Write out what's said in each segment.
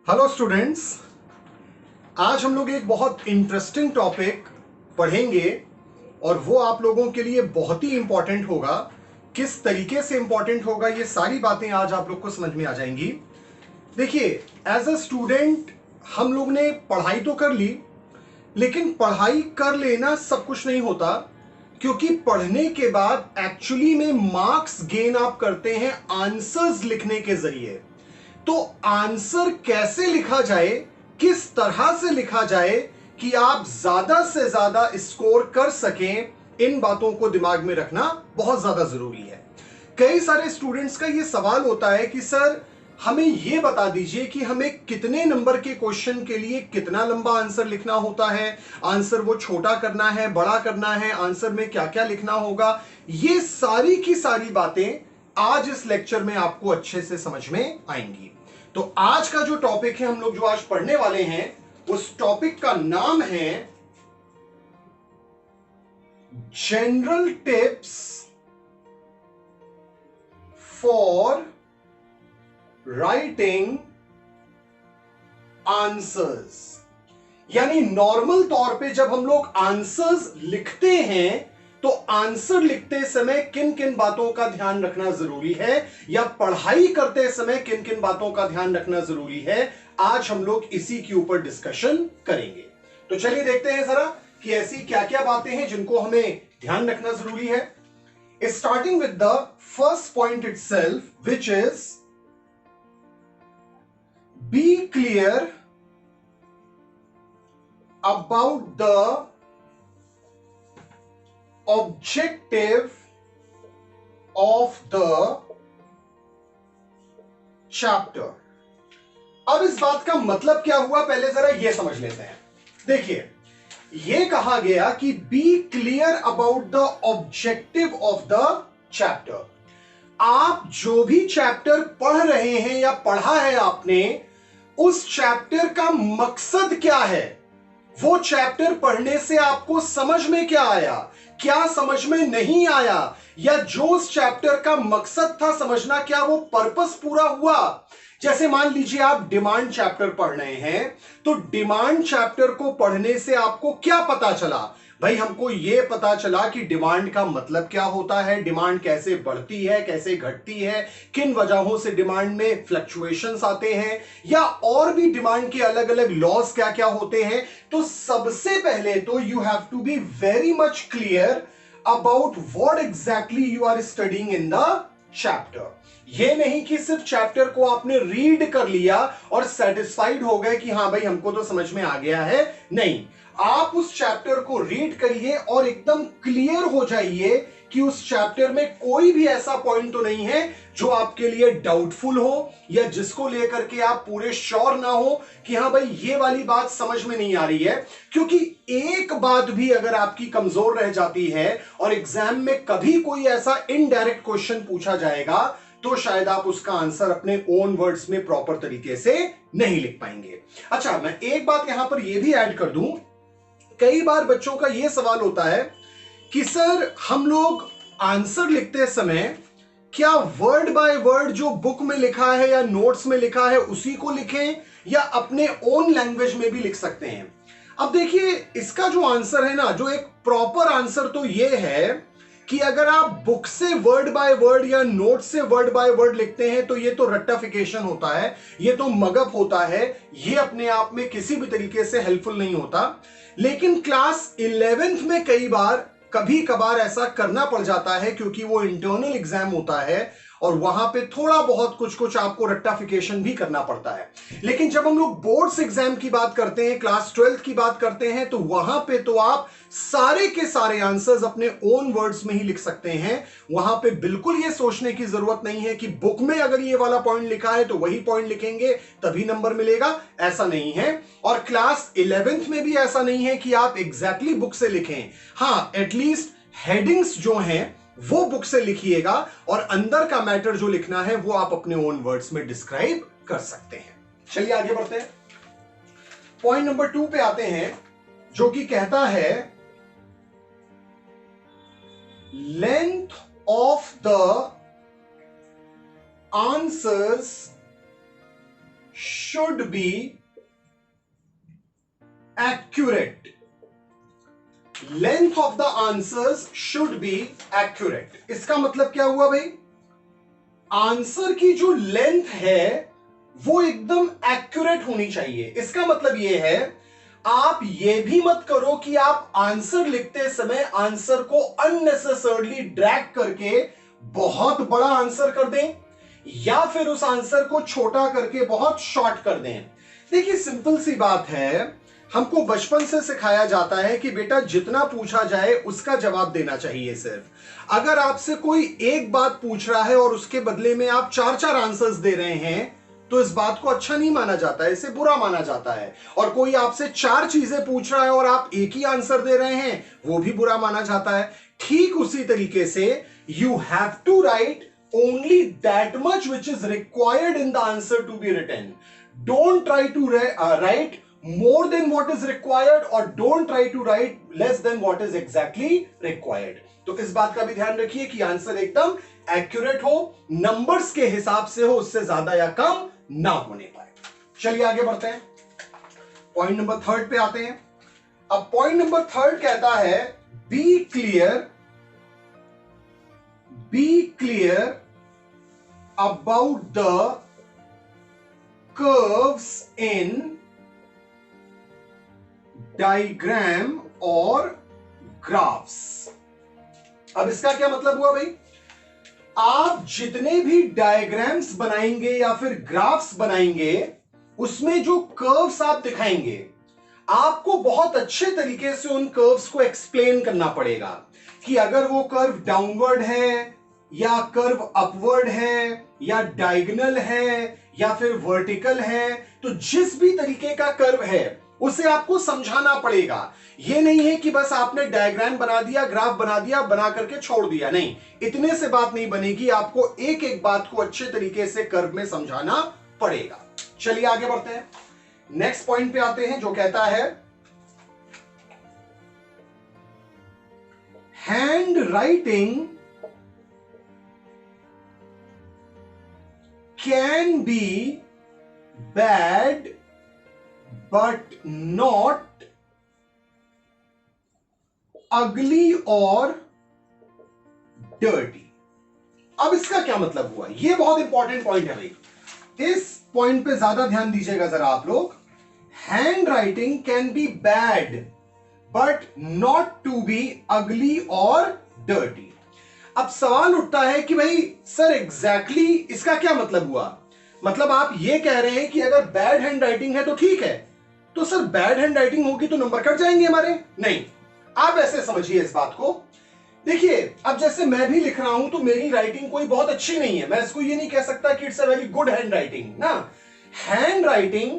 Hello students. आज हम लोग एक बहुत इंटरेस्टिंग टॉपिक पढ़ेंगे और वो आप लोगों के लिए बहुत ही इंपॉर्टेंट होगा। किस तरीके से इंपॉर्टेंट होगा ये सारी बातें आज आप लोग को समझ में आ जाएंगी। देखिए, एज अ स्टूडेंट हम लोग ने पढ़ाई तो कर ली, लेकिन पढ़ाई कर लेना सब कुछ नहीं होता, क्योंकि पढ़ने के बाद एक्चुअली में मार्क्स गेन आप करते हैं आंसर्स लिखने के जरिए। तो आंसर कैसे लिखा जाए, किस तरह से लिखा जाए कि आप ज्यादा से ज्यादा स्कोर कर सकें, इन बातों को दिमाग में रखना बहुत ज्यादा जरूरी है। कई सारे स्टूडेंट्स का यह सवाल होता है कि सर हमें यह बता दीजिए कि हमें कितने नंबर के क्वेश्चन के लिए कितना लंबा आंसर लिखना होता है, आंसर वो छोटा करना है, बड़ा करना है, आंसर में क्या क्या लिखना होगा। ये सारी की सारी बातें आज इस लेक्चर में आपको अच्छे से समझ में आएंगी। तो आज का जो टॉपिक है, हम लोग जो आज पढ़ने वाले हैं, उस टॉपिक का नाम है general tips for writing answers. यानी नॉर्मल तौर पे जब हम लोग आंसर्स लिखते हैं तो आंसर लिखते समय किन किन बातों का ध्यान रखना जरूरी है, या पढ़ाई करते समय किन किन बातों का ध्यान रखना जरूरी है, आज हम लोग इसी के ऊपर डिस्कशन करेंगे। तो चलिए देखते हैं जरा कि ऐसी क्या क्या बातें हैं जिनको हमें ध्यान रखना जरूरी है। Starting with the first point itself, which is be clear about the objective of the chapter। अब इस बात का मतलब क्या हुआ, पहले जरा यह समझ लेते हैं। देखिए, यह कहा गया कि be clear about the objective of the chapter. आप जो भी चैप्टर पढ़ रहे हैं या पढ़ा है आपने, उस चैप्टर का मकसद क्या है, वो चैप्टर पढ़ने से आपको समझ में क्या आया, क्या समझ में नहीं आया, या जो उस चैप्टर का मकसद था समझना, क्या वो पर्पस पूरा हुआ। जैसे मान लीजिए आप डिमांड चैप्टर पढ़ रहे हैं, तो डिमांड चैप्टर को पढ़ने से आपको क्या पता चला भाई, हमको यह पता चला कि डिमांड का मतलब क्या होता है, डिमांड कैसे बढ़ती है, कैसे घटती है, किन वजहों से डिमांड में फ्लक्चुएशंस आते हैं, या और भी डिमांड के अलग अलग लॉज क्या क्या होते हैं। तो सबसे पहले तो you have to be very much clear about what exactly you are studying in the chapter. यह नहीं कि सिर्फ चैप्टर को आपने रीड कर लिया और सेटिस्फाइड हो गए कि हां भाई हमको तो समझ में आ गया है। नहीं, आप उस चैप्टर को रीड करिए और एकदम क्लियर हो जाइए कि उस चैप्टर में कोई भी ऐसा पॉइंट तो नहीं है जो आपके लिए डाउटफुल हो, या जिसको लेकर के आप पूरे श्योर ना हो कि हां भाई ये वाली बात समझ में नहीं आ रही है। क्योंकि एक बात भी अगर आपकी कमजोर रह जाती है और एग्जाम में कभी कोई ऐसा इनडायरेक्ट क्वेश्चन पूछा जाएगा, तो शायद आप उसका आंसर अपने ओन वर्ड्स में प्रॉपर तरीके से नहीं लिख पाएंगे। अच्छा, मैं एक बात यहां पर यह भी ऐड कर दूं, कई बार बच्चों का यह सवाल होता है कि सर हम लोग आंसर लिखते समय क्या वर्ड बाय वर्ड जो बुक में लिखा है या नोट्स में लिखा है उसी को लिखें, या अपने ओन लैंग्वेज में भी लिख सकते हैं। अब देखिए, इसका जो आंसर है ना, जो एक प्रॉपर आंसर तो यह है कि अगर आप बुक से वर्ड बाय वर्ड या नोट से वर्ड बाय वर्ड लिखते हैं तो ये तो रट्टाफिकेशन होता है, ये तो मगअप होता है, ये अपने आप में किसी भी तरीके से हेल्पफुल नहीं होता। लेकिन क्लास 11th में कई बार कभी कभार ऐसा करना पड़ जाता है, क्योंकि वो इंटरनल एग्जाम होता है और वहां पे थोड़ा बहुत कुछ कुछ आपको रट्टाफिकेशन भी करना पड़ता है। लेकिन जब हम लोग बोर्ड्स एग्जाम की बात करते हैं, क्लास 12th की बात करते हैं, तो वहां पे तो आप सारे के सारे आंसर्स अपने ओन वर्ड्स में ही लिख सकते हैं। वहां पे बिल्कुल ये सोचने की जरूरत नहीं है कि बुक में अगर ये वाला पॉइंट लिखा है तो वही पॉइंट लिखेंगे तभी नंबर मिलेगा, ऐसा नहीं है। और क्लास 11th में भी ऐसा नहीं है कि आप एग्जैक्टली बुक से लिखें। हां, एटलीस्ट हेडिंग्स जो हैं वो बुक से लिखिएगा, और अंदर का मैटर जो लिखना है वो आप अपने ओन वर्ड्स में डिस्क्राइब कर सकते हैं। चलिए आगे बढ़ते हैं, पॉइंट नंबर 2 पे आते हैं, जो कि कहता है length of the answers should be accurate. Length of the answers should be accurate. इसका मतलब क्या हुआ भाई? आंसर की जो लेंथ है वो एकदम एक्यूरेट होनी चाहिए। इसका मतलब ये है, आप ये भी मत करो कि आप आंसर लिखते समय आंसर को अननेसेसरली ड्रैग करके बहुत बड़ा आंसर कर दें, या फिर उस आंसर को छोटा करके बहुत शॉर्ट कर दें। देखिए सिंपल सी बात है, हमको बचपन से सिखाया जाता है कि बेटा जितना पूछा जाए उसका जवाब देना चाहिए। सिर्फ अगर आपसे कोई एक बात पूछ रहा है और उसके बदले में आप चार चार आंसर्स दे रहे हैं तो इस बात को अच्छा नहीं माना जाता है, इसे बुरा माना जाता है। और कोई आपसे चार चीजें पूछ रहा है और आप एक ही आंसर दे रहे हैं, वो भी बुरा माना जाता है। ठीक उसी तरीके से you have to write only that much which is required in the answer to be written. Don't try to write more than what is required or don't try to write less than what is exactly required. तो इस बात का भी ध्यान रखिए कि answer एकदम accurate हो, नंबर्स के हिसाब से हो, उससे ज्यादा या कम ना होने पाए। चलिए आगे बढ़ते हैं, पॉइंट नंबर 3 पे आते हैं। अब पॉइंट नंबर 3 कहता है be clear about the curves in diagram और ग्राफ्स। अब इसका क्या मतलब हुआ भाई? आप जितने भी डायग्राम्स बनाएंगे या फिर ग्राफ्स बनाएंगे, उसमें जो कर्व्स आप दिखाएंगे, आपको बहुत अच्छे तरीके से उन कर्व्स को एक्सप्लेन करना पड़ेगा कि अगर वो कर्व डाउनवर्ड है या कर्व अपवर्ड है या डायगोनल है या फिर वर्टिकल है, तो जिस भी तरीके का कर्व है उसे आपको समझाना पड़ेगा। यह नहीं है कि बस आपने डायग्राम बना दिया, ग्राफ बना दिया, बना करके छोड़ दिया। नहीं, इतने से बात नहीं बनेगी, आपको एक एक बात को अच्छे तरीके से कर्व में समझाना पड़ेगा। चलिए आगे बढ़ते हैं, नेक्स्ट पॉइंट पे आते हैं जो कहता है hand writing can be bad but not ugly or dirty। अब इसका क्या मतलब हुआ? यह बहुत इंपॉर्टेंट पॉइंट है भाई, इस पॉइंट पे ज्यादा ध्यान दीजिएगा जरा आप लोग। Handwriting can be bad but not to be ugly और डर्टी। अब सवाल उठता है कि भाई सर एग्जैक्टली इसका क्या मतलब हुआ? मतलब आप ये कह रहे हैं कि अगर बैड हैंड राइटिंग है तो ठीक है, तो सर बैड हैंड राइटिंग होगी तो नंबर कट जाएंगे हमारे? नहीं, आप ऐसे समझिए इस बात को। देखिए अब जैसे मैं भी लिख रहा हूं तो मेरी राइटिंग कोई बहुत अच्छी नहीं है, मैं इसको ये नहीं कह सकता कि it's a very good hand writing ना। हैंड राइटिंग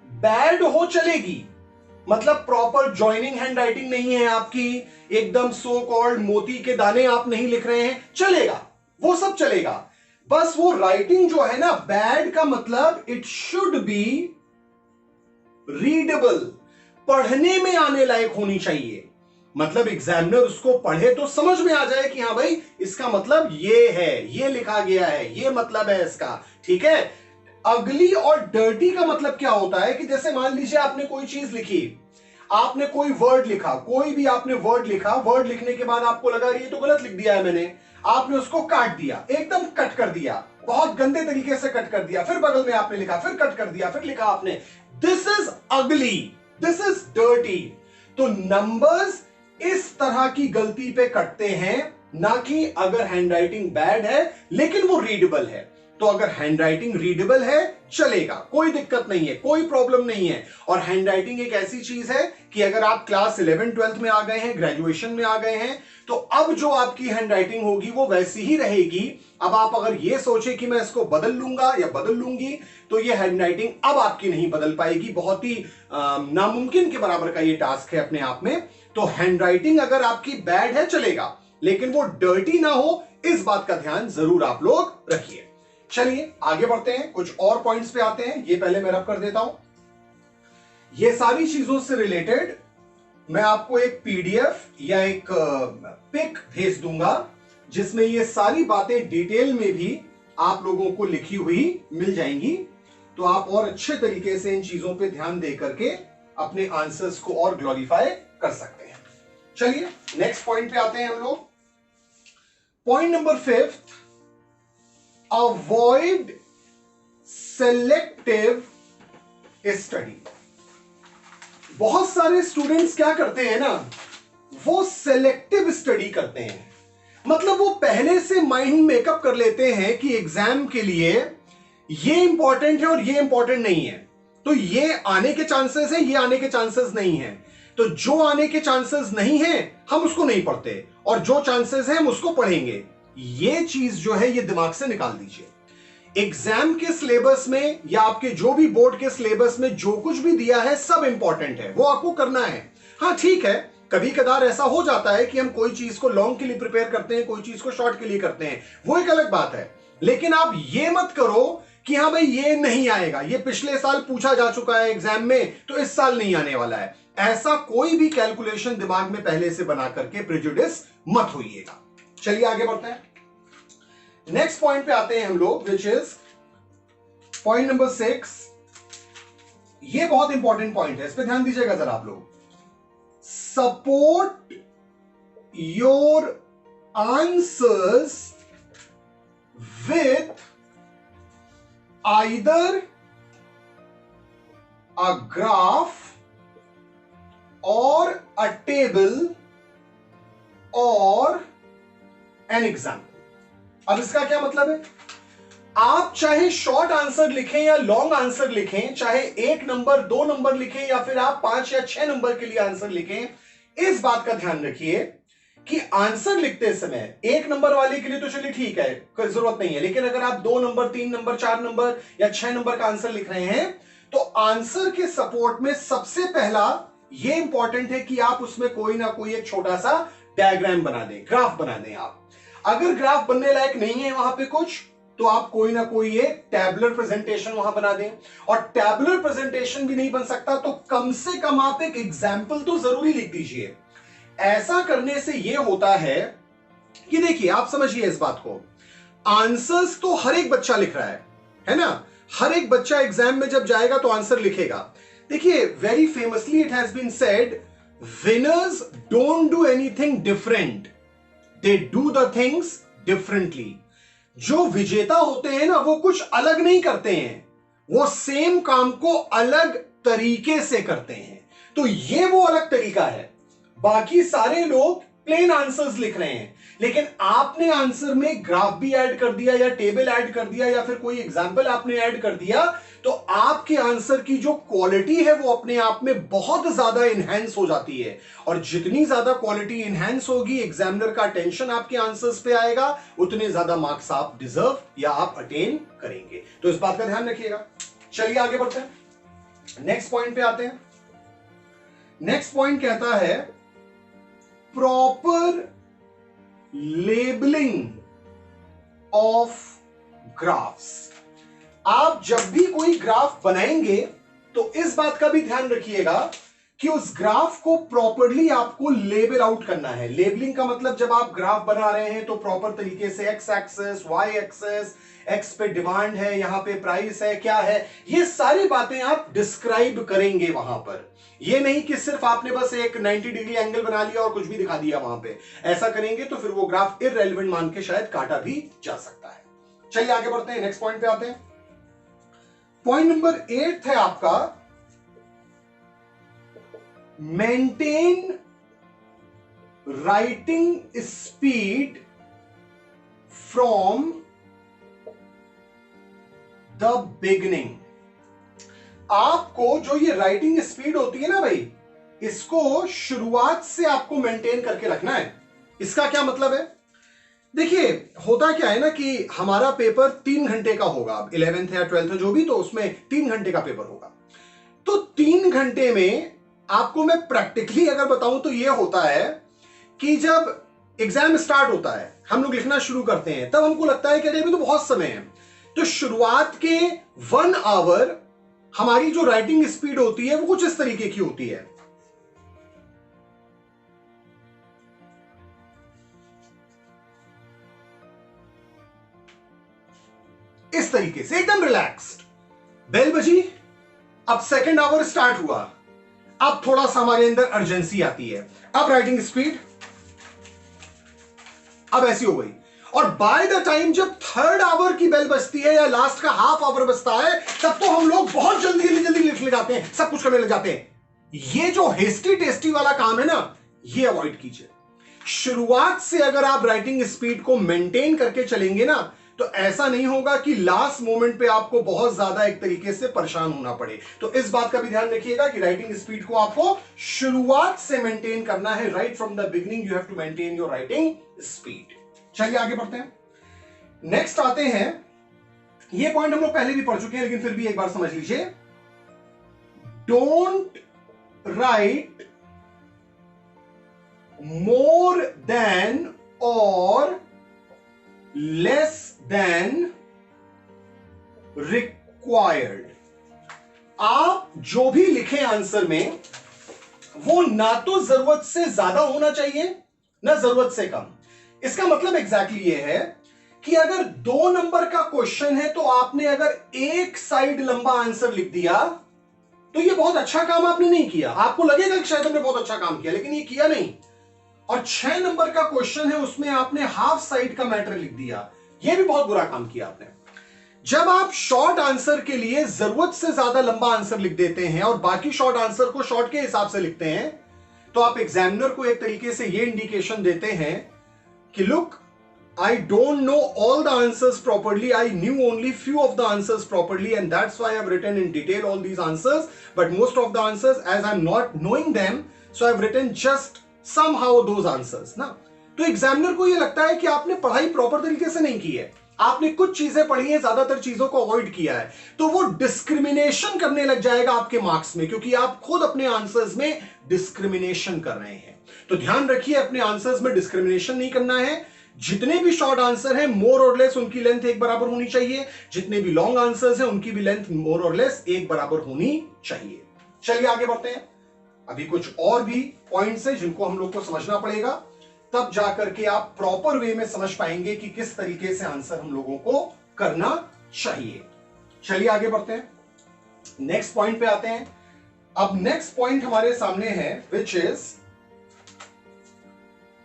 बैड हो चलेगी, मतलब प्रॉपर जॉइनिंग हैंड राइटिंग नहीं है आपकी, एकदम सो कॉल्ड मोती के दाने आप नहीं लिख रहे हैं, चलेगा, वो सब चलेगा। बस वो राइटिंग जो है ना, बैड का मतलब इट शुड बी रीडेबल, पढ़ने में आने लायक होनी चाहिए। मतलब एग्जामिनर उसको पढ़े तो समझ में आ जाए कि हाँ भाई इसका मतलब ये है, ये लिखा गया है, ये मतलब है इसका, ठीक है। अगली और डर्टी का मतलब क्या होता है कि जैसे मान लीजिए आपने कोई चीज लिखी, आपने कोई वर्ड लिखा, कोई भी आपने वर्ड लिखा, वर्ड लिखने के बाद आपको लगा ये तो गलत लिख दिया है मैंने, आपने उसको काट दिया, एकदम कट कर दिया, बहुत गंदे तरीके से कट कर दिया, फिर बगल में आपने लिखा, फिर कट कर दिया, फिर लिखा आपने, दिस इज अगली, दिस इज डर्टी। तो नंबर्स इस तरह की गलती पे कटते हैं, ना कि अगर हैंडराइटिंग बैड है लेकिन वो रीडेबल है। तो अगर हैंडराइटिंग रीडेबल है चलेगा, कोई दिक्कत नहीं है, कोई प्रॉब्लम नहीं है। और हैंडराइटिंग एक ऐसी चीज है कि अगर आप क्लास 11 12 में आ गए हैं, ग्रेजुएशन में आ गए हैं, तो अब जो आपकी हैंडराइटिंग होगी वो वैसी ही रहेगी। अब आप अगर ये सोचे कि मैं इसको बदल लूंगा या बदल लूंगी, तो ये हैंडराइटिंग अब आपकी नहीं बदल पाएगी, बहुत ही नामुमकिन के बराबर का ये टास्क है अपने आप में। तो हैंडराइटिंग अगर आपकी बैड है चलेगा, लेकिन वो डर्टी ना हो, इस बात का ध्यान जरूर आप लोग रखिए। चलिए आगे बढ़ते हैं, कुछ और पॉइंट्स पे आते हैं। ये पहले मैं रब कर देता हूं। ये सारी चीजों से रिलेटेड मैं आपको एक पीडीएफ या एक पिक भेज दूंगा, जिसमें ये सारी बातें डिटेल में भी आप लोगों को लिखी हुई मिल जाएंगी। तो आप और अच्छे तरीके से इन चीजों पे ध्यान दे करके अपने आंसर्स को और ग्लोरीफाई कर सकते हैं। चलिए नेक्स्ट पॉइंट पे आते हैं हम लोग। Point number 5, avoid selective study. बहुत सारे स्टूडेंट्स क्या करते हैं ना, वो सेलेक्टिव स्टडी करते हैं। मतलब वो पहले से माइंड मेकअप कर लेते हैं कि एग्जाम के लिए ये इंपॉर्टेंट है और ये इंपॉर्टेंट नहीं है, तो ये आने के चांसेस है, ये आने के चांसेस नहीं है, तो जो आने के चांसेस नहीं है हम उसको नहीं पढ़ते और जो चांसेस है हम उसको पढ़ेंगे। ये चीज जो है ये दिमाग से निकाल दीजिए। एग्जाम के सिलेबस में या आपके जो भी बोर्ड के सिलेबस में जो कुछ भी दिया है सब इंपॉर्टेंट है, वो आपको करना है। हाँ ठीक है, कभी कदार ऐसा हो जाता है कि हम कोई चीज को लॉन्ग के लिए प्रिपेयर करते हैं, कोई चीज को शॉर्ट के लिए करते हैं, वो एक अलग बात है। लेकिन आप ये मत करो कि हाँ भाई ये नहीं आएगा, ये पिछले साल पूछा जा चुका है एग्जाम में तो इस साल नहीं आने वाला है। ऐसा कोई भी कैलकुलेशन दिमाग में पहले से बना करके प्रेजुडिस मत होइएगा। चलिए आगे बढ़ते हैं, नेक्स्ट पॉइंट पे आते हैं हम लोग, विच इज पॉइंट नंबर 6। ये बहुत इंपॉर्टेंट पॉइंट है, इस पे ध्यान दीजिएगा जरा आप लोग। Support your answers with either a graph or a table or an example। अब इसका क्या मतलब है, आप चाहे शॉर्ट आंसर लिखें या लॉन्ग आंसर लिखें, चाहे 1 नंबर 2 नंबर लिखें या फिर आप 5 या 6 नंबर के लिए आंसर लिखें, इस बात का ध्यान रखिए कि आंसर लिखते समय 1 नंबर वाले के लिए तो चलिए ठीक है, कोई जरूरत नहीं है, लेकिन अगर आप 2 नंबर 3 नंबर 4 नंबर या 6 नंबर का आंसर लिख रहे हैं तो आंसर के सपोर्ट में सबसे पहला ये इंपॉर्टेंट है कि आप उसमें कोई ना कोई एक छोटा सा डायग्राम बना दें, ग्राफ बना दें। आप अगर ग्राफ बनने लायक नहीं है वहां पे कुछ, तो आप कोई ना कोई एक टैबुलर प्रेजेंटेशन वहां बना दें, और टैबुलर प्रेजेंटेशन भी नहीं बन सकता तो कम से कम आप एक एग्जाम्पल तो जरूरी लिख दीजिए। ऐसा करने से यह होता है कि देखिए आप समझिए इस बात को, आंसर्स तो हर एक बच्चा लिख रहा है ना, हर एक बच्चा एग्जाम में जब जाएगा तो आंसर लिखेगा। देखिए very famously it has been said, winners don't do anything different, they do the things differently. जो विजेता होते हैं ना वो कुछ अलग नहीं करते हैं, वो सेम काम को अलग तरीके से करते हैं। तो ये वो अलग तरीका है। बाकी सारे लोग प्लेन आंसर्स लिख रहे हैं, लेकिन आपने आंसर में ग्राफ भी ऐड कर दिया या टेबल ऐड कर दिया या फिर कोई एग्जाम्पल आपने ऐड कर दिया, तो आपके आंसर की जो क्वालिटी है वो अपने आप में बहुत ज्यादा इनहैंस हो जाती है। और जितनी ज्यादा क्वालिटी इनहैंस होगी, एग्जामिनर का अटेंशन आपके आंसर्स पे आएगा, उतने ज्यादा मार्क्स आप डिजर्व या आप अटेन करेंगे। तो इस बात का ध्यान रखिएगा। चलिए आगे बढ़ते हैं, नेक्स्ट पॉइंट पे आते हैं। नेक्स्ट पॉइंट कहता है प्रॉपर लेबलिंग ऑफ ग्राफ्स। आप जब भी कोई ग्राफ बनाएंगे तो इस बात का भी ध्यान रखिएगा कि उस ग्राफ को प्रॉपरली आपको लेबल आउट करना है। लेबलिंग का मतलब जब आप ग्राफ बना रहे हैं तो प्रॉपर तरीके से x axis, y axis, x पे डिमांड है, यहां पे प्राइस है, क्या है, ये सारी बातें आप डिस्क्राइब करेंगे वहां पर। ये नहीं कि सिर्फ आपने बस एक 90 डिग्री एंगल बना लिया और कुछ भी दिखा दिया वहां पे। ऐसा करेंगे तो फिर वो ग्राफ इररेलेवेंट मान के शायद काटा भी जा सकता है। चलिए आगे बढ़ते हैं, नेक्स्ट पॉइंट पे आते हैं। पॉइंट नंबर 8 है आपका, maintain writing speed from the beginning. आपको जो ये राइटिंग स्पीड होती है ना भाई, इसको शुरुआत से आपको मेंटेन करके रखना है। इसका क्या मतलब है, देखिए होता क्या है ना कि हमारा पेपर 3 घंटे का होगा, 11th या 12th जो भी, तो उसमें 3 घंटे का पेपर होगा। तो 3 घंटे में आपको मैं प्रैक्टिकली अगर बताऊं तो यह होता है कि जब एग्जाम स्टार्ट होता है, हम लोग लिखना शुरू करते हैं, तब हमको लगता है कि अरे अभी तो बहुत समय है। तो शुरुआत के 1 आवर हमारी जो राइटिंग स्पीड होती है वो कुछ इस तरीके की होती है। इस तरीके से एकदम रिलैक्स्ड, बेल बजी, अब सेकंड आवर स्टार्ट हुआ, अब थोड़ा सा हमारे अंदर अर्जेंसी आती है, अब राइटिंग स्पीड अब ऐसी हो गई। और बाय द टाइम जब थर्ड आवर की बेल बजती है या लास्ट का हाफ आवर बजता है, तब तो हम लोग बहुत जल्दी जल्दी लिख ले जाते हैं, सब कुछ करने लग जाते हैं। ये जो हेस्टी टेस्टी वाला काम है ना, ये अवॉइड कीजिए। शुरुआत से अगर आप राइटिंग स्पीड को मेंटेन करके चलेंगे ना, तो ऐसा नहीं होगा कि लास्ट मोमेंट पे आपको बहुत ज्यादा एक तरीके से परेशान होना पड़े। तो इस बात का भी ध्यान रखिएगा कि राइटिंग स्पीड को आपको शुरुआत से मेंटेन करना है। Right from the beginning you have to maintain your writing speed. चलिए आगे बढ़ते हैं। नेक्स्ट आते हैं, ये पॉइंट हम लोग पहले भी पढ़ चुके हैं, लेकिन फिर भी एक बार समझ लीजिए। डोंट राइट मोर देन और लेस देन रिक्वायर्ड। आप जो भी लिखें आंसर में, वो ना तो जरूरत से ज्यादा होना चाहिए ना जरूरत से कम। इसका मतलब एग्जैक्टली ये है कि अगर 2 नंबर का क्वेश्चन है तो आपने अगर एक साइड लंबा आंसर लिख दिया तो ये बहुत अच्छा काम आपने नहीं किया। आपको लगेगा कि शायद हमने बहुत अच्छा काम किया, लेकिन ये किया नहीं। और 6 नंबर का क्वेश्चन है, उसमें आपने हाफ साइड का मैटर लिख दिया, ये भी बहुत बुरा काम किया आपने। जब आप शॉर्ट आंसर के लिए जरूरत से ज्यादा लंबा आंसर लिख देते हैं और बाकी शॉर्ट आंसर को शॉर्ट के हिसाब से लिखते हैं, तो आप एग्जामिनर को एक तरीके से ये इंडिकेशन देते हैं कि look, I don't know all the answers properly. I knew only few of the answers properly, and that's why I've written in detail all these answers. But most of the answers, as I'm not knowing them, so I've written just somehow those answers. ना, तो examiner को ये लगता है कि आपने पढ़ाई proper तरीके से नहीं की है, आपने कुछ चीजें पढ़ी हैं, ज्यादातर चीजों को अवॉइड किया है, तो वो डिस्क्रिमिनेशन करने लग जाएगा आपके मार्क्स में, क्योंकि आप खुद अपने आंसर्स में डिस्क्रिमिनेशन कर रहे हैं। तो ध्यान रखिए, अपने आंसर्स में डिस्क्रिमिनेशन नहीं करना है। जितने भी शॉर्ट आंसर हैं मोर और लेस उनकी लेंथ एक बराबर होनी चाहिए, जितने भी लॉन्ग आंसर्स हैं उनकी भी लेंथ मोर और लेस एक बराबर होनी चाहिए। चलिए आगे बढ़ते हैं। अभी कुछ और भी पॉइंट्स हैं जिनको हम लोग को समझना पड़ेगा, तब जाकर के आप प्रॉपर वे में समझ पाएंगे कि किस तरीके से आंसर हम लोगों को करना चाहिए। चलिए आगे बढ़ते हैं, नेक्स्ट पॉइंट पे आते हैं। अब नेक्स्ट पॉइंट हमारे सामने है, which is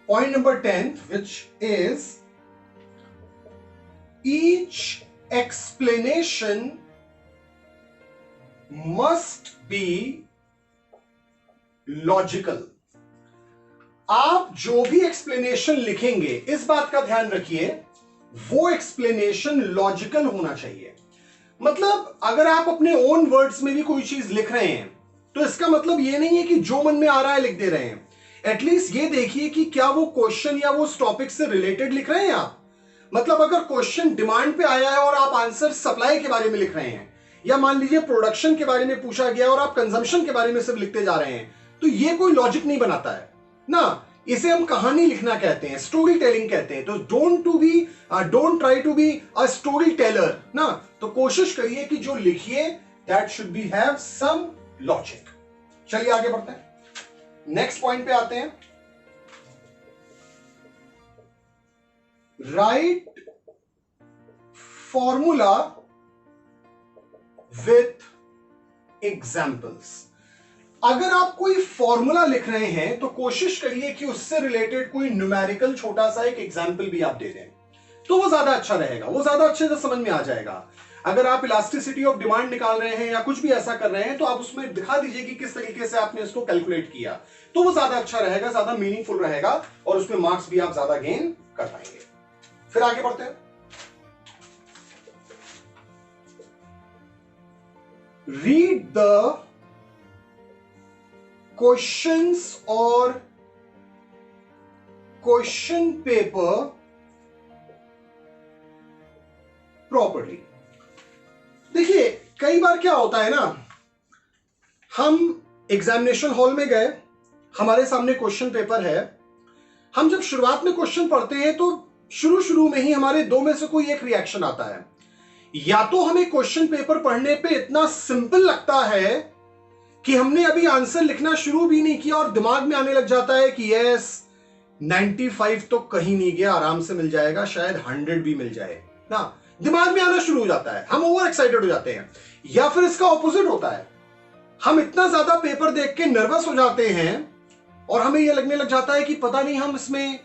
point number 10, which is each explanation must be logical. आप जो भी एक्सप्लेनेशन लिखेंगे, इस बात का ध्यान रखिए, वो एक्सप्लेनेशन लॉजिकल होना चाहिए। मतलब अगर आप अपने ओन वर्ड्स में भी कोई चीज लिख रहे हैं, तो इसका मतलब ये नहीं है कि जो मन में आ रहा है लिख दे रहे हैं। एटलीस्ट ये देखिए कि क्या वो क्वेश्चन या वो टॉपिक से रिलेटेड लिख रहे हैं आप। मतलब अगर क्वेश्चन डिमांड पे आया है और आप आंसर सप्लाई के बारे में लिख रहे हैं, या मान लीजिए प्रोडक्शन के बारे में पूछा गया और आप कंजम्पशन के बारे में सिर्फ लिखते जा रहे हैं, तो ये कोई लॉजिक नहीं बनाता है ना। इसे हम कहानी लिखना कहते हैं, स्टोरी टेलिंग कहते हैं। तो don't try to be a story teller ना। तो कोशिश करिए कि जो लिखिए that should be have some logic. चलिए आगे बढ़ते हैं, नेक्स्ट पॉइंट पे आते हैं। Write formula with examples. अगर आप कोई फॉर्मूला लिख रहे हैं तो कोशिश करिए कि उससे रिलेटेड कोई न्यूमेरिकल छोटा सा एक एग्जाम्पल भी आप दे दें, तो वो ज्यादा अच्छा रहेगा, वो ज्यादा अच्छे से समझ में आ जाएगा। अगर आप इलास्टिसिटी ऑफ डिमांड निकाल रहे हैं या कुछ भी ऐसा कर रहे हैं, तो आप उसमें दिखा दीजिए कि किस तरीके से आपने इसको कैलकुलेट किया, तो वो ज्यादा अच्छा रहेगा, ज्यादा मीनिंगफुल रहेगा और उसमें मार्क्स भी आप ज्यादा गेन कर पाएंगे। फिर आगे बढ़ते हैं। रीड द क्वेश्चंस और क्वेश्चन पेपर प्रॉपर्ली। देखिए कई बार क्या होता है ना, हम एग्जामिनेशन हॉल में गए, हमारे सामने क्वेश्चन पेपर है, हम जब शुरुआत में क्वेश्चन पढ़ते हैं तो शुरू में ही हमारे दो में से कोई एक रिएक्शन आता है। या तो हमें क्वेश्चन पेपर पढ़ने पे इतना सिंपल लगता है कि हमने अभी आंसर लिखना शुरू भी नहीं किया और दिमाग में आने लग जाता है कि यस 95 तो कहीं नहीं गया, आराम से मिल जाएगा, शायद 100 भी मिल जाए ना। दिमाग में आना शुरू हो जाता है, हम ओवर एक्साइटेड हो जाते हैं। या फिर इसका ऑपोजिट होता है, हम इतना ज्यादा पेपर देख के नर्वस हो जाते हैं और हमें यह लगने लग जाता है कि पता नहीं हम इसमें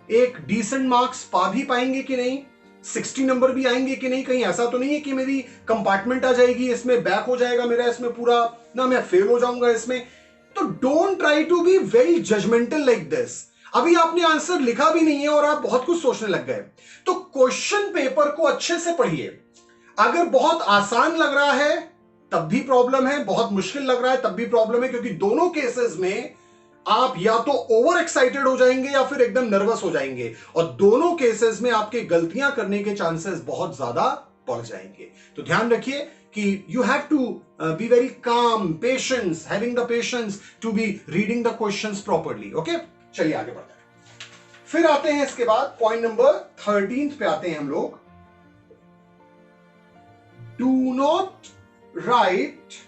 एक डिसेंट मार्क्स पा भी पाएंगे कि नहीं, 60 नंबर भी आएंगे कि नहीं, कहीं ऐसा तो नहीं है कि मेरी कंपार्टमेंट आ जाएगी, इसमें बैक हो जाएगा मेरा, इसमें पूरा ना मैं फेल हो जाऊंगा इसमें। तो don't try to be very judgemental like this. अभी आपने आंसर लिखा भी नहीं है और आप बहुत कुछ सोचने लग गए। तो क्वेश्चन पेपर को अच्छे से पढ़िए। अगर बहुत आसान लग रहा है तब भी प्रॉब्लम है, बहुत मुश्किल लग रहा है तब भी प्रॉब्लम है, क्योंकि दोनों केसेस में आप या तो ओवर एक्साइटेड हो जाएंगे या फिर एकदम नर्वस हो जाएंगे, और दोनों केसेस में आपके गलतियां करने के चांसेस बहुत ज्यादा बढ़ जाएंगे। तो ध्यान रखिए कि you have to be very calm, patience, having the patience to be reading the questions properly. Okay, चलिए आगे बढ़ते हैं। फिर आते हैं इसके बाद पॉइंट नंबर 13 पे आते हैं हम लोग। Do not right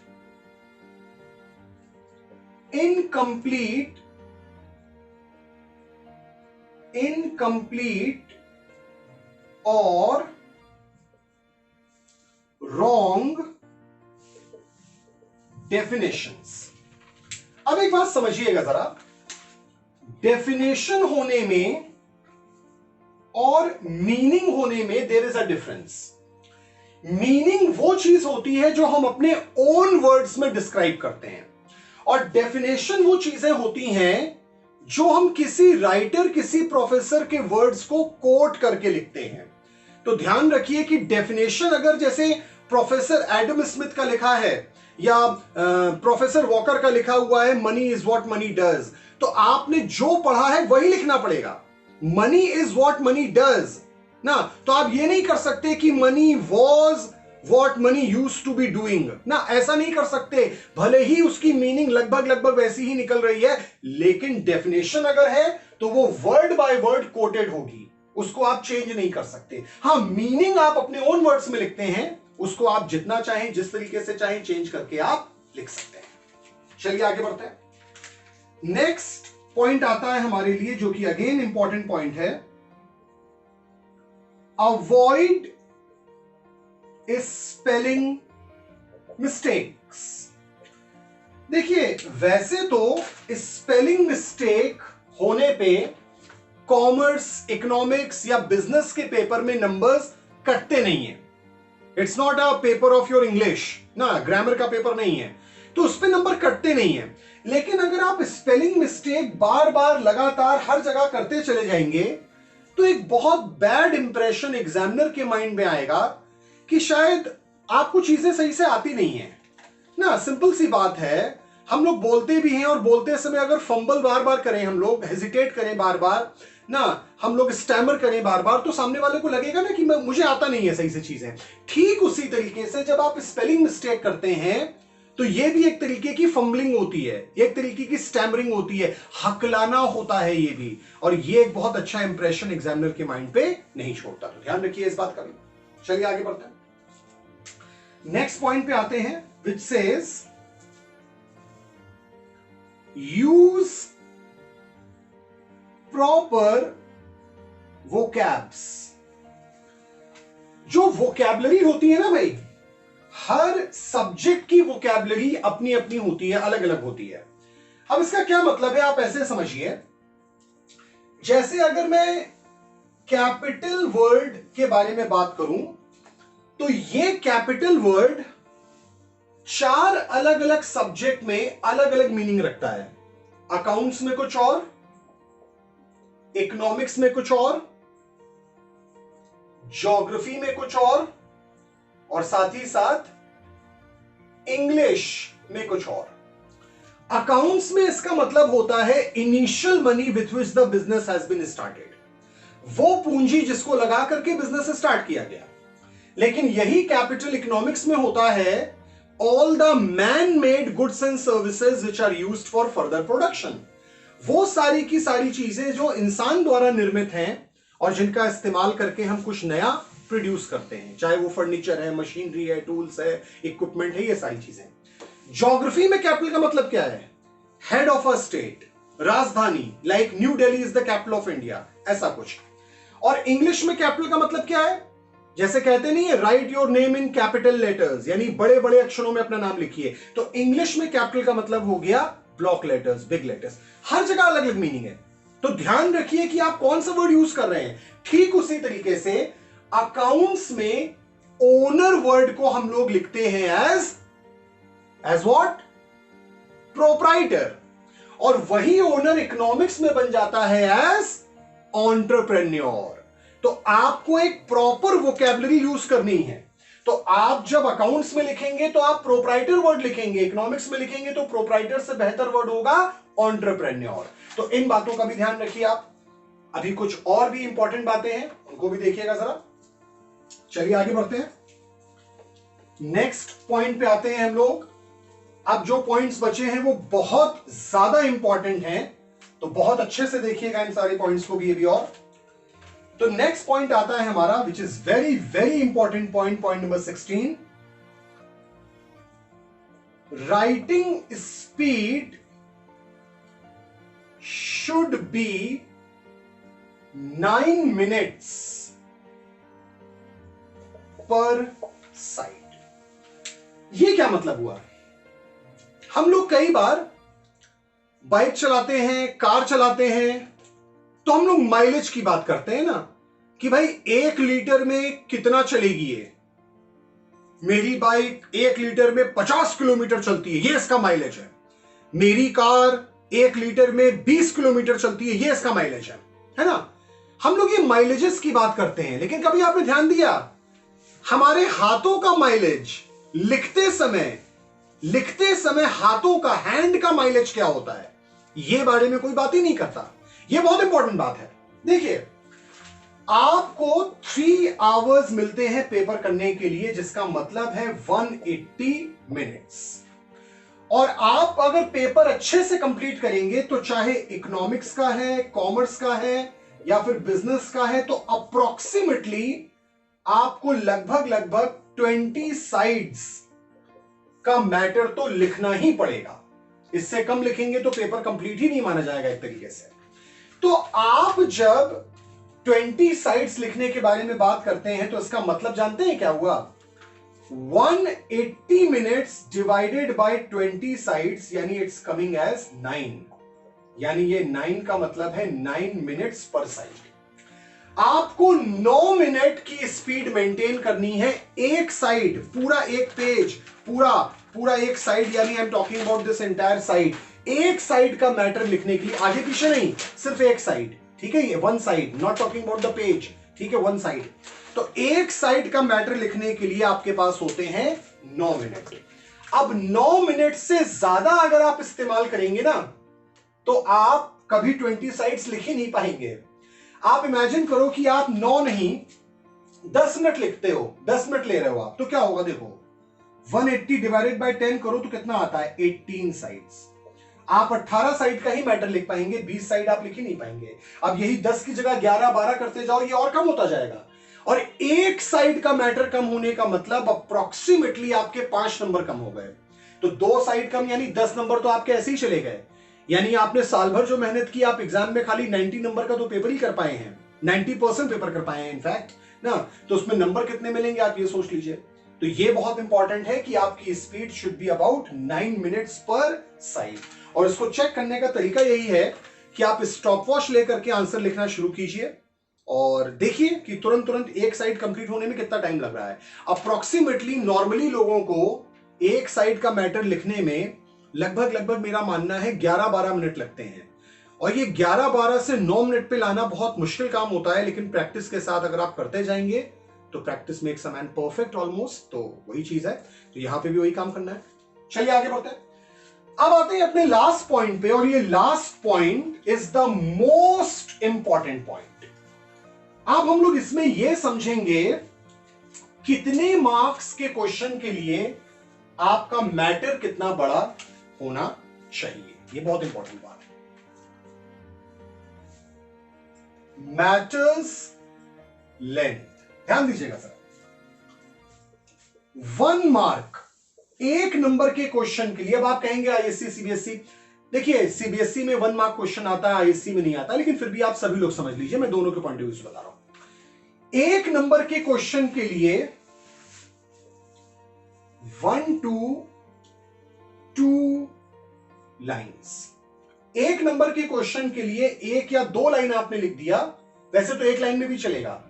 incomplete or wrong definitions। अब एक बात समझिएगा जरा, डेफिनेशन होने में और मीनिंग होने में there is a difference. Meaning वो चीज होती है जो हम अपने ओन वर्ड्स में डिस्क्राइब करते हैं, और डेफिनेशन वो चीजें होती हैं जो हम किसी राइटर, किसी प्रोफेसर के वर्ड्स को कोट करके लिखते हैं। तो ध्यान रखिए कि डेफिनेशन अगर जैसे प्रोफेसर एडम स्मिथ का लिखा है या प्रोफेसर वॉकर का लिखा हुआ है money is what money does, तो आपने जो पढ़ा है वही लिखना पड़ेगा। Money is what money does ना, तो आप ये नहीं कर सकते कि money was What money used to be doing ना, ऐसा नहीं कर सकते। भले ही उसकी मीनिंग लगभग वैसी ही निकल रही है, लेकिन डेफिनेशन अगर है तो वो वर्ड बाय वर्ड कोटेड होगी, उसको आप चेंज नहीं कर सकते। हाँ, मीनिंग आप अपने ओन वर्ड्स में लिखते हैं, उसको आप जितना चाहें, जिस तरीके से चाहें चेंज करके आप लिख सकते हैं। चलिए आगे बढ़ते हैं। नेक्स्ट पॉइंट आता है हमारे लिए, जो कि अगेन इंपॉर्टेंट पॉइंट है, अवॉइड स्पेलिंग मिस्टेक्स। देखिए, वैसे तो स्पेलिंग मिस्टेक होने पे कॉमर्स, इकोनॉमिक्स या बिजनेस के पेपर में नंबर्स कटते नहीं है। It's not a paper of your English ना, ग्रामर का पेपर नहीं है, तो उस पे नंबर कटते नहीं है। लेकिन अगर आप स्पेलिंग मिस्टेक बार बार लगातार हर जगह करते चले जाएंगे तो एक बहुत बैड इंप्रेशन एग्जामिनर के माइंड में आएगा कि शायद आपको चीजें सही से आती नहीं है ना। सिंपल सी बात है, हम लोग बोलते भी हैं और बोलते समय अगर फंबल बार बार करें, हम लोग हेजिटेट करें बार बार ना, हम लोग स्टैमर करें बार बार, तो सामने वाले को लगेगा ना कि मुझे आता नहीं है सही से चीजें। ठीक उसी तरीके से जब आप स्पेलिंग मिस्टेक करते हैं तो ये भी एक तरीके की फंबलिंग होती है, एक तरीके की स्टैमरिंग होती है, हकलाना होता है ये भी, और ये एक बहुत अच्छा इंप्रेशन एग्जामिनर के माइंड पे नहीं छोड़ता। तो ध्यान रखिए इस बात का भी। चलिए आगे बढ़ते हैं। नेक्स्ट पॉइंट पे आते हैं, which says use proper vocabs. जो वोकैबलरी होती है ना भाई, हर सब्जेक्ट की वोकैबलरी अपनी अपनी होती है, अलग अलग होती है। अब इसका क्या मतलब है, आप ऐसे समझिए, जैसे अगर मैं कैपिटल वर्ड के बारे में बात करूं तो ये कैपिटल वर्ड 4 अलग अलग सब्जेक्ट में अलग अलग मीनिंग रखता है। अकाउंट्स में कुछ और, इकोनॉमिक्स में कुछ और, ज्योग्राफी में कुछ और साथ ही साथ इंग्लिश में कुछ और। अकाउंट्स में इसका मतलब होता है initial money with which the business has been started, वो पूंजी जिसको लगा करके बिजनेस स्टार्ट किया गया। लेकिन यही कैपिटल इकोनॉमिक्स में होता है all the man made goods and services which are used for further production, वो सारी की सारी चीजें जो इंसान द्वारा निर्मित हैं और जिनका इस्तेमाल करके हम कुछ नया प्रोड्यूस करते हैं, चाहे वो फर्नीचर है, मशीनरी है, टूल्स है, इक्विपमेंट है, ये सारी चीजें। ज्योग्राफी में कैपिटल का मतलब क्या है, हेड ऑफ अ स्टेट, राजधानी, like new Delhi is the capital of India, ऐसा कुछ। और इंग्लिश में कैपिटल का मतलब क्या है, जैसे कहते नहीं है right your name in capital letters, यानी बड़े बड़े अक्षरों में अपना नाम लिखिए। तो इंग्लिश में कैपिटल का मतलब हो गया ब्लॉक लेटर्स, बिग लेटर्स। हर जगह अलग अलग मीनिंग है, तो ध्यान रखिए कि आप कौन सा वर्ड यूज कर रहे हैं। ठीक उसी तरीके से अकाउंट्स में ओनर वर्ड को हम लोग लिखते हैं एज व्हाट, प्रोप्राइटर, और वही ओनर इकोनॉमिक्स में बन जाता है एज एंटरप्रेन्योर। तो आपको एक प्रॉपर वोकैबुलरी यूज करनी है। तो आप जब अकाउंट्स में लिखेंगे तो आप प्रोप्राइटर वर्ड लिखेंगे, इकोनॉमिक्स में लिखेंगे तो प्रोप्राइटर से बेहतर वर्ड होगा एंटरप्रेन्योर। तो इन बातों का भी ध्यान रखिए आप। अभी कुछ और भी इंपॉर्टेंट बातें हैं, उनको भी देखिएगा जरा। चलिए आगे बढ़ते हैं, नेक्स्ट पॉइंट पे आते हैं हम लोग। अब जो पॉइंट्स बचे हैं वो बहुत ज्यादा इंपॉर्टेंट हैं, तो बहुत अच्छे से देखिएगा इन सारे पॉइंट्स को भी। और तो नेक्स्ट पॉइंट आता है हमारा, which is very very important point, point number 16। Writing speed should be 9 minutes पर साइड। ये क्या मतलब हुआ? हम लोग कई बार बाइक चलाते हैं, कार चलाते हैं, तो हम लोग माइलेज की बात करते हैं ना, कि भाई 1 लीटर में कितना चलेगी ये। मेरी बाइक 1 लीटर में 50 किलोमीटर चलती है, ये इसका माइलेज है। मेरी कार 1 लीटर में 20 किलोमीटर चलती है, ये इसका माइलेज है ना। हम लोग ये माइलेजेस की बात करते हैं, लेकिन कभी आपने ध्यान दिया हमारे हाथों का माइलेज लिखते समय हाथों का, हैंड का माइलेज क्या होता है, ये बारे में कोई बात ही नहीं करता। ये बहुत इंपॉर्टेंट बात है। देखिए, आपको 3 आवर्स मिलते हैं पेपर करने के लिए, जिसका मतलब है 180 मिनट्स। और आप अगर पेपर अच्छे से कंप्लीट करेंगे तो चाहे इकोनॉमिक्स का है, कॉमर्स का है या फिर बिजनेस का है, तो अप्रोक्सीमेटली आपको लगभग 20 साइड्स का मैटर तो लिखना ही पड़ेगा। इससे कम लिखेंगे तो पेपर कंप्लीट ही नहीं माना जाएगा एक तरीके से। तो आप जब 20 साइड्स लिखने के बारे में बात करते हैं तो इसका मतलब जानते हैं क्या हुआ? 180 मिनट्स डिवाइडेड बाय 20 साइड्स, यानी इट्स कमिंग एज 9, यानी ये 9 का मतलब है 9 मिनट्स पर साइड। आपको 9 मिनट की स्पीड मेंटेन करनी है, एक साइड, पूरा एक पेज, पूरा एक साइड, यानी I am talking about this entire side, एक साइड का मैटर लिखने के लिए, आगे पीछे नहीं, सिर्फ एक साइड, ठीक है, ये one side, not talking about the page, ठीक है, वन साइड। तो एक साइड का मैटर लिखने के लिए आपके पास होते हैं 9 मिनट। अब 9 मिनट से ज्यादा अगर आप इस्तेमाल करेंगे ना, तो आप कभी 20 साइड्स लिख ही नहीं पाएंगे। आप इमेजिन करो कि आप 9 नहीं 10 मिनट लिखते हो, 10 मिनट ले रहे हो आप, तो क्या होगा? देखो 180 डिवाइडेड बाय 10 करो तो कितना आता है? 18 साइड्स। आप 18 साइड का ही मैटर लिख पाएंगे, 20 साइड आप लिख ही नहीं पाएंगे। अब यही 10 की जगह 11 12 करते जाओ, ये और कम होता जाएगा। और एक साइड का मैटर कम होने का मतलब अप्रोक्सीमेटली आपके 5 नंबर कम हो गए। तो 2 साइड कम, यानी 10 नंबर तो आपके ऐसे ही चले गए। यानी आपने साल भर जो मेहनत की, आप एग्जाम में खाली 90 नंबर का तो पेपर ही कर पाए हैं, 90% पेपर कर पाए हैं इनफैक्ट ना। तो उसमें नंबर कितने मिलेंगे आप ये सोच लीजिए। तो ये बहुत इंपॉर्टेंट है कि आपकी speed should be about 9 minutes पर साइड। और इसको चेक करने का तरीका यही है कि आप स्टॉप वॉच लेकर के आंसर लिखना शुरू कीजिए और देखिए कि तुरंत एक साइड कंप्लीट होने में कितना टाइम लग रहा है। अप्रोक्सीमेटली नॉर्मली लोगों को एक साइड का मैटर लिखने में लगभग मेरा मानना है 11-12 मिनट लगते हैं। और ये 11-12 से 9 मिनट पे लाना बहुत मुश्किल काम होता है, लेकिन प्रैक्टिस के साथ अगर आप करते जाएंगे तो practice makes a man perfect almost. तो वही चीज है, तो यहां पे भी वही काम करना है। चलिए आगे बढ़ते हैं। अब आते हैं अपने लास्ट पॉइंट पे, और ये last point is the most important point. अब हम लोग इसमें यह समझेंगे कितने मार्क्स के क्वेश्चन के लिए आपका मैटर कितना बड़ा होना चाहिए। ये बहुत इंपॉर्टेंट बात है। मैटर्स लेंथ, ध्यान दीजिएगा सर। 1 मार्क 1 नंबर के क्वेश्चन के लिए, अब आप कहेंगे आईएससी सीबीएसई, देखिए सीबीएसई में 1 मार्क क्वेश्चन आता है, आईएससी में नहीं आता, लेकिन फिर भी आप सभी लोग समझ लीजिए, मैं दोनों के पॉइंट ऑफ व्यू से बता रहा हूं। एक नंबर के क्वेश्चन के लिए 1 to 2 लाइंस, एक नंबर के क्वेश्चन के लिए एक या दो लाइन आपने लिख दिया, वैसे तो एक लाइन में भी चलेगा,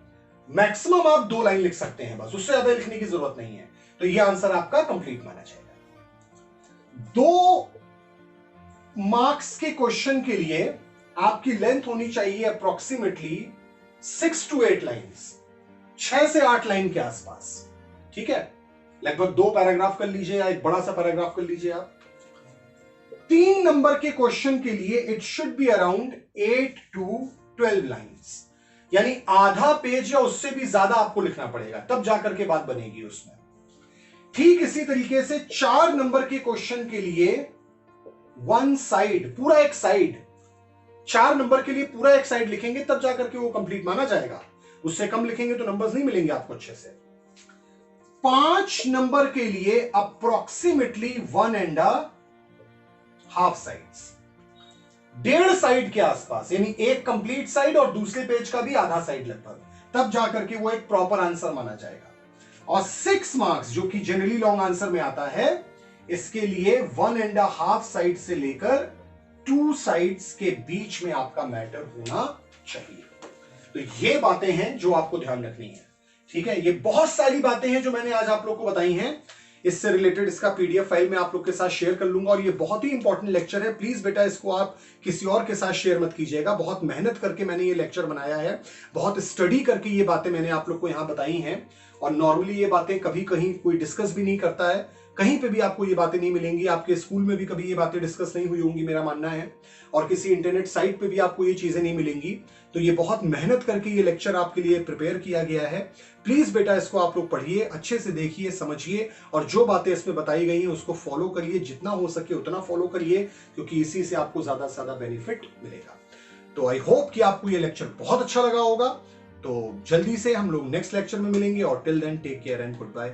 मैक्सिमम आप 2 लाइन लिख सकते हैं बस, उससे ज्यादा लिखने की जरूरत नहीं है, तो यह आंसर आपका कंप्लीट माना जाएगा। 2 मार्क्स के क्वेश्चन के लिए आपकी लेंथ होनी चाहिए अप्रोक्सीमेटली 6 to 8 लाइन्स, 6 से 8 लाइन के आसपास, ठीक है, लगभग 2 पैराग्राफ कर लीजिए या एक बड़ा सा पैराग्राफ कर लीजिए आप। 3 नंबर के क्वेश्चन के लिए it should be around 8 to 12 lines, यानी आधा पेज या उससे भी ज्यादा आपको लिखना पड़ेगा, तब जाकर के बात बनेगी उसमें। ठीक इसी तरीके से 4 नंबर के क्वेश्चन के लिए 1 साइड, पूरा एक साइड, 4 नंबर के लिए पूरा एक साइड लिखेंगे तब जाकर के वो कंप्लीट माना जाएगा, उससे कम लिखेंगे तो नंबर्स नहीं मिलेंगे आपको अच्छे से। 5 नंबर के लिए अप्रोक्सीमेटली 1.5 साइड्स, 1.5 साइड के आसपास, यानी एक कंप्लीट साइड और दूसरे पेज का भी आधा साइड लगभग, तब जाकर के वो एक प्रॉपर आंसर माना जाएगा। और 6 मार्क्स जो कि जनरली लॉन्ग आंसर में आता है, इसके लिए 1.5 साइड से लेकर 2 साइड्स के बीच में आपका मैटर होना चाहिए। तो ये बातें हैं जो आपको ध्यान रखनी है, ठीक है। ये बहुत सारी बातें हैं जो मैंने आज आप लोग को बताई हैं, इससे रिलेटेड इसका पीडीएफ फाइल मैं आप लोग के साथ शेयर कर लूंगा, और ये बहुत ही इंपॉर्टेंट लेक्चर है, प्लीज बेटा इसको आप किसी और के साथ शेयर मत कीजिएगा। बहुत मेहनत करके मैंने ये लेक्चर बनाया है, बहुत स्टडी करके ये बातें मैंने आप लोग को यहां बताई हैं, और नॉर्मली ये बातें कभी कहीं कोई डिस्कस भी नहीं करता है, कहीं पे भी आपको ये बातें नहीं मिलेंगी, आपके स्कूल में भी कभी ये बातें डिस्कस नहीं हुई होंगी मेरा मानना है, और किसी इंटरनेट साइट पे भी आपको ये चीजें नहीं मिलेंगी। तो ये बहुत मेहनत करके ये लेक्चर आपके लिए प्रिपेयर किया गया है। प्लीज बेटा इसको आप लोग पढ़िए, अच्छे से देखिए, समझिए, और जो बातें इसमें बताई गई हैं उसको फॉलो करिए, जितना हो सके उतना फॉलो करिए, क्योंकि इसी से आपको ज्यादा से ज्यादा बेनिफिट मिलेगा। तो आई होप कि आपको ये लेक्चर बहुत अच्छा लगा होगा। तो जल्दी से हम लोग नेक्स्ट लेक्चर में मिलेंगे, और till then take care and good bye.